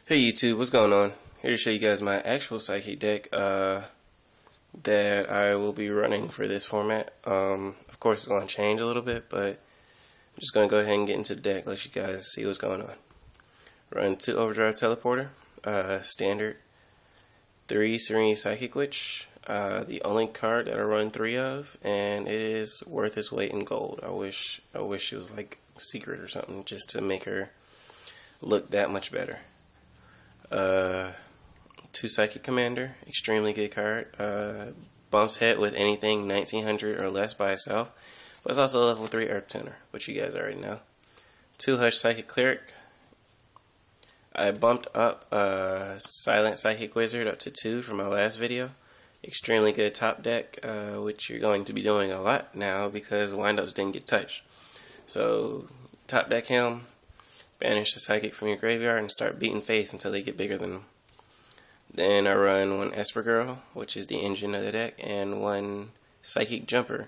Hey YouTube, what's going on? Here to show you guys my actual psychic deck that I will be running for this format. Of course it's going to change a little bit, but I'm just going to go ahead and get into the deck, let you guys see what's going on. Run 2 Overdrive Teleporter, standard, 3 Serene Psychic Witch, the only card that I run 3 of, and it is worth its weight in gold. I wish it was like secret or something just to make her look that much better. 2 Psychic Commander, extremely good card. Bumps head with anything 1900 or less by itself, but it's also a level 3 Earth Tuner, which you guys already know. 2 Hush Psychic Cleric. I bumped up Silent Psychic Wizard up to 2 from my last video. Extremely good top deck, which you're going to be doing a lot now because windups didn't get touched. So top deck him. Banish the Psychic from your graveyard and start beating face until they get bigger than them. Then I run 1 Esper Girl, which is the engine of the deck, and 1 Psychic Jumper,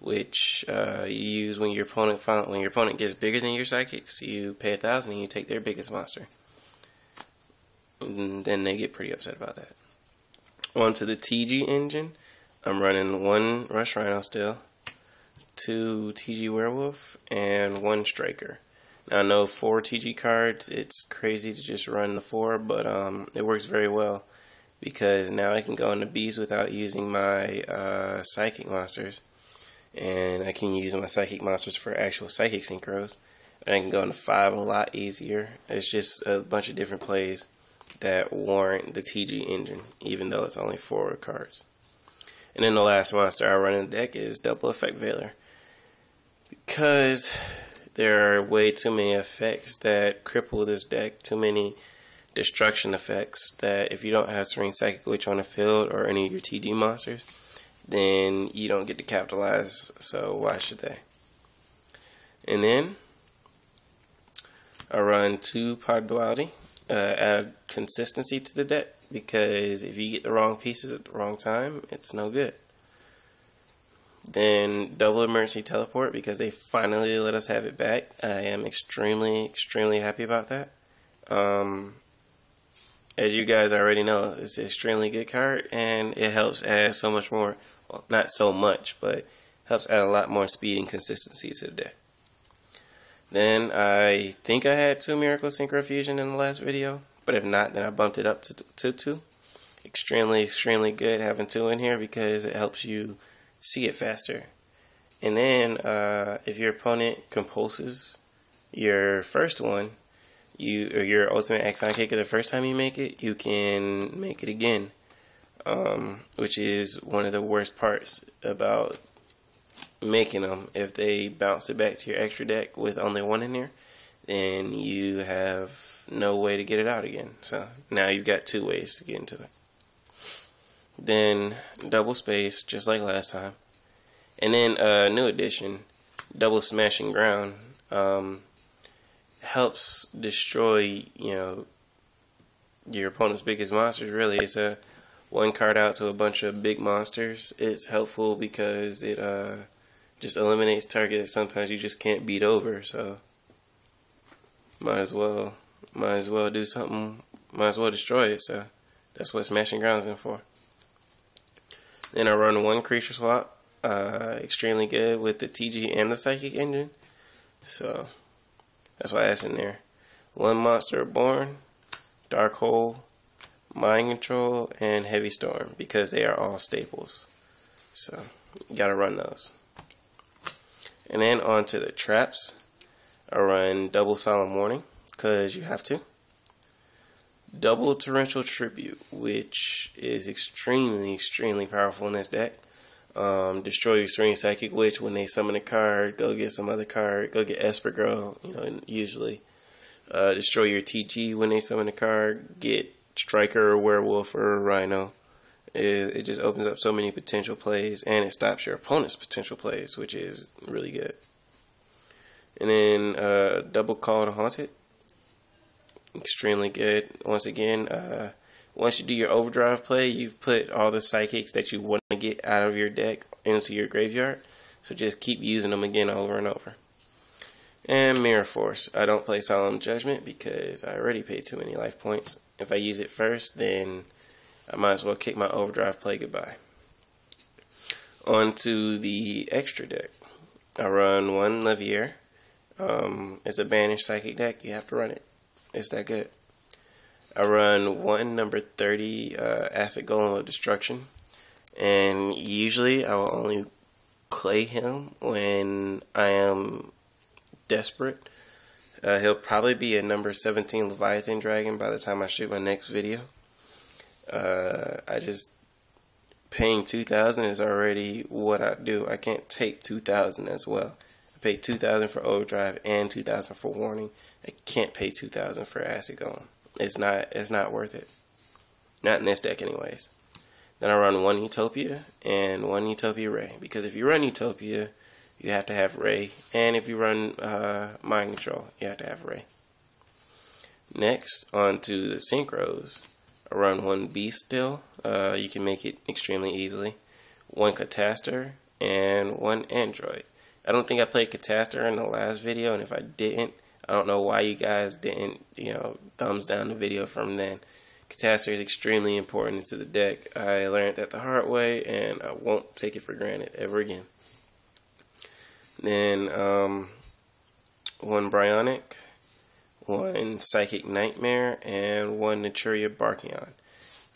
which you use when your opponent gets bigger than your psychics. You pay 1,000 and you take their biggest monster. And then they get pretty upset about that. On to the TG engine. I'm running 1 Rush Rhino still, 2 TG Werewolf, and 1 Striker. Now I know 4 TG cards, it's crazy to just run the 4, but it works very well because now I can go into bees without using my psychic monsters, and I can use my psychic monsters for actual psychic synchros, and I can go into 5 a lot easier. It's just a bunch of different plays that warrant the TG engine, even though it's only 4 cards. And then the last monster I run in the deck is Double Effect Veiler, because there are way too many effects that cripple this deck, too many destruction effects, that if you don't have Serene Psychic Witch on the field or any of your TG monsters, then you don't get to capitalize, so why should they? And then I run 2 Pod Duality, add consistency to the deck, because if you get the wrong pieces at the wrong time, it's no good. Then double Emergnecy Teleport, because they finally let us have it back. I am extremely happy about that. As you guys already know, it's an extremely good card, and it helps add so much more, well, not so much, but helps add a lot more speed and consistency to the deck. Then I think I had 2 Miracle Synchro Fusion in the last video, but if not, then I bumped it up to 2. Extremely good having 2 in here because it helps you see it faster. And then if your opponent compulses your first one, or your ultimate Axon kicker the first time you make it, you can make it again, which is one of the worst parts about making them. If they bounce it back to your extra deck with only 1 in there, then you have no way to get it out again. So now you've got 2 ways to get into it. Then double space, just like last time. And then new addition, double smashing ground, helps destroy, your opponent's biggest monsters. Really, it's a 1 card out to a bunch of big monsters. It's helpful because it just eliminates target that sometimes you just can't beat over. So might as well do something. Might as well destroy it. So that's what smashing ground's in for. Then I run 1 creature swap, extremely good with the TG and the Psychic engine, so that's why that's in there. 1 monster reborn, Dark Hole, Mind Control, and Heavy Storm, because they are all staples, so you gotta run those. And then on to the traps. I run double Solemn Warning, because you have to. Double Torrential Tribute, which is extremely powerful in this deck. Destroy your Serene Psychic Witch when they summon a card. Go get some other card. Go get Esper Girl, usually. Destroy your TG when they summon a card. Get Striker or Werewolf or Rhino. It just opens up so many potential plays, and it stops your opponent's potential plays, which is really good. And then double Call to Haunted. Extremely good. Once again, once you do your Overdrive play, you've put all the psychics that you want to get out of your deck into your graveyard. So just keep using them again over and over. And Mirror Force. I don't play Solemn Judgment because I already paid too many life points. If I use it first, then I might as well kick my Overdrive play goodbye. On to the extra deck. I run one Leviair. It's a banished psychic deck. You have to run it. It's that good. I run one number 30 Acid Golem of Destruction. And usually I will only play him when I am desperate. He'll probably be a number 17 Leviathan Dragon by the time I shoot my next video. Paying 2,000 is already what I do. I can't take 2,000 as well. I paid 2,000 for Overdrive and 2,000 for Warning. I can't pay 2,000 for Acid Golem. It's not worth it. Not in this deck anyways. Then I run one Utopia and one Utopia Ray. Because if you run Utopia, you have to have Ray. And if you run Mind Control, you have to have Ray. Next, on to the synchros. I run one Beast still. You can make it extremely easily. One catastor and one android. I don't think I played catastor in the last video, and if I didn't, I don't know why you guys didn't, thumbs down the video from then. Catastor is extremely important to the deck. I learned that the hard way, and I won't take it for granted ever again. Then one Brionac, one Psychic Nightmare, and one Naturia Barkion.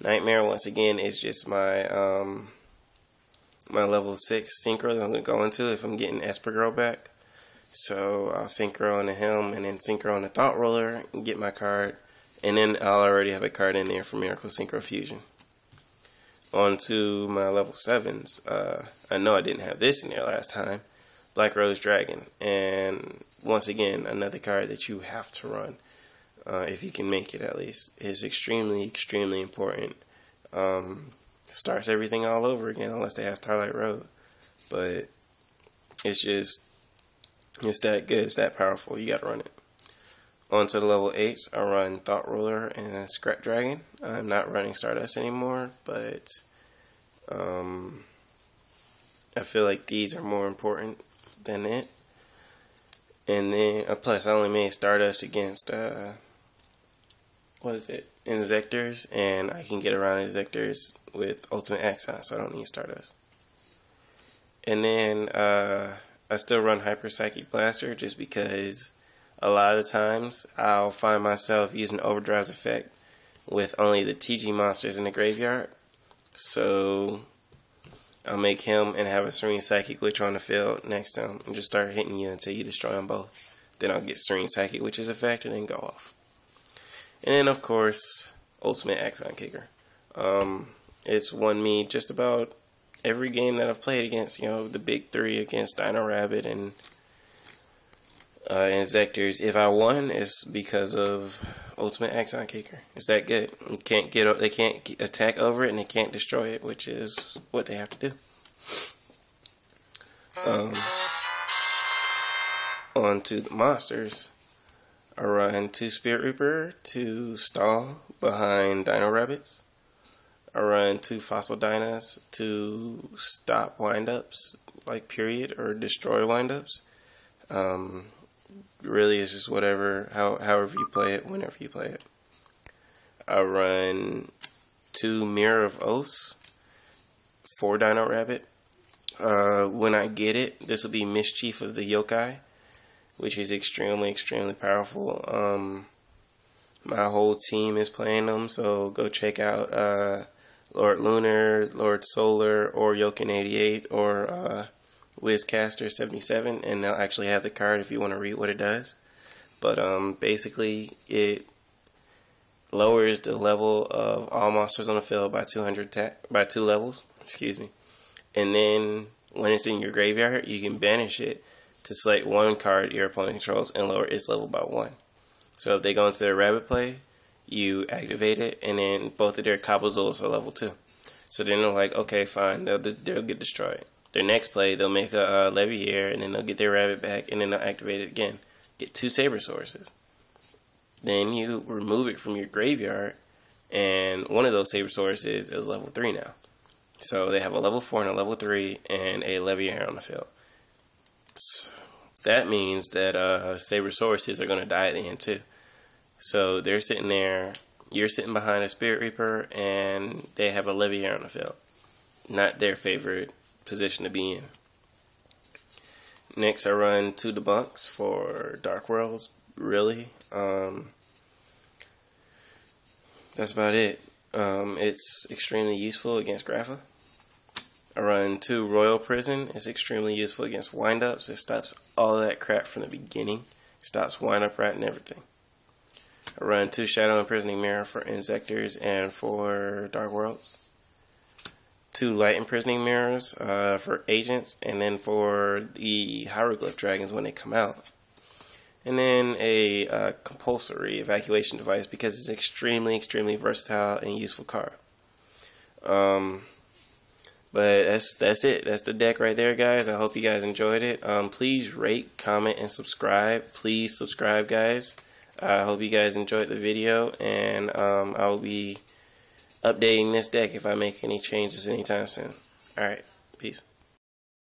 Nightmare, once again, is just my my level 6 synchro that I'm going to go into if I'm getting Esper girl back. So I'll synchro on the helm and then synchro on the Thought Roller and get my card. And then I'll already have a card in there for Miracle Synchro Fusion. On to my level 7s. I know I didn't have this in there last time. Black Rose Dragon. And once again, another card that you have to run. If you can make it at least. It's extremely, extremely important. Starts everything all over again unless they have Starlight Road. But it's that good. It's that powerful. You gotta run it. On to the level 8s, I run Thought Roller and Scrap Dragon. I'm not running Stardust anymore, but I feel like these are more important than it. And then, plus I only made Stardust against, Inzectors, and I can get around Inzectors with Ultimate Axon, so I don't need Stardust. And then, I still run Hyper Psychic Blaster just because a lot of times I'll find myself using Overdrive's effect with only the TG monsters in the graveyard. So I'll make him and have a Serene Psychic Witch on the field next to him and just start hitting you until you destroy them both. Then I'll get Serene Psychic Witch's effect and then go off. And then of course, Ultimate Axon Kicker. It's won me just about every game that I've played against, the big three against Dino Rabbit and Inzectors. If I won, it's because of Ultimate Axon Kicker. It's that good. They can't attack over it and they can't destroy it, which is what they have to do. On to the monsters. I run 2 Spirit Reaper to stall behind Dino Rabbits. I run 2 Fossil Dinos to stop windups, like period, or destroy windups. Really, it's just however you play it, whenever you play it. I run 2 Mirror of Oaths for Dino Rabbit. When I get it, this will be Mischief of the Yokai, which is extremely, extremely powerful. My whole team is playing them, so go check out Lord Lunar, Lord Solar, or Yokin 88, or Wizcaster 77, and they'll actually have the card if you want to read what it does. But basically, it lowers the level of all monsters on the field by 2 levels. Excuse me. And then when it's in your graveyard, you can banish it to select one card your opponent controls and lower its level by 1. So if they go into their rabbit play, you activate it, and then both of their Cobblezools are level 2. So then they're like, okay, fine, they'll get destroyed. Their next play, they'll make a Leviair, and then they'll get their rabbit back, and then they'll activate it again. Get 2 Saber Sources. Then you remove it from your graveyard, and one of those Saber Sources is level 3 now. So they have a level 4 and a level 3, and a Leviair on the field. that means that say resources are going to die at the end too. So they're sitting there, you're sitting behind a Spirit Reaper, and they have a Leviair on the field. Not their favorite position to be in. Next, I run 2 debunks for Dark Worlds. Really, that's about it. It's extremely useful against Grapha. I run 2 Royal Prison. It's extremely useful against windups. It stops all that crap from the beginning. It stops windup rat and everything. I run 2 Shadow Imprisoning Mirror for Insectors and for Dark Worlds. 2 Light Imprisoning Mirrors for Agents, and then for the Hieroglyph Dragons when they come out. And then a compulsory evacuation device because it's extremely versatile and useful card. But that's it. That's the deck right there, guys. I hope you guys enjoyed it. Please rate, comment, and subscribe. Please subscribe, guys. I hope you guys enjoyed the video, and I will be updating this deck if I make any changes anytime soon. Alright, peace.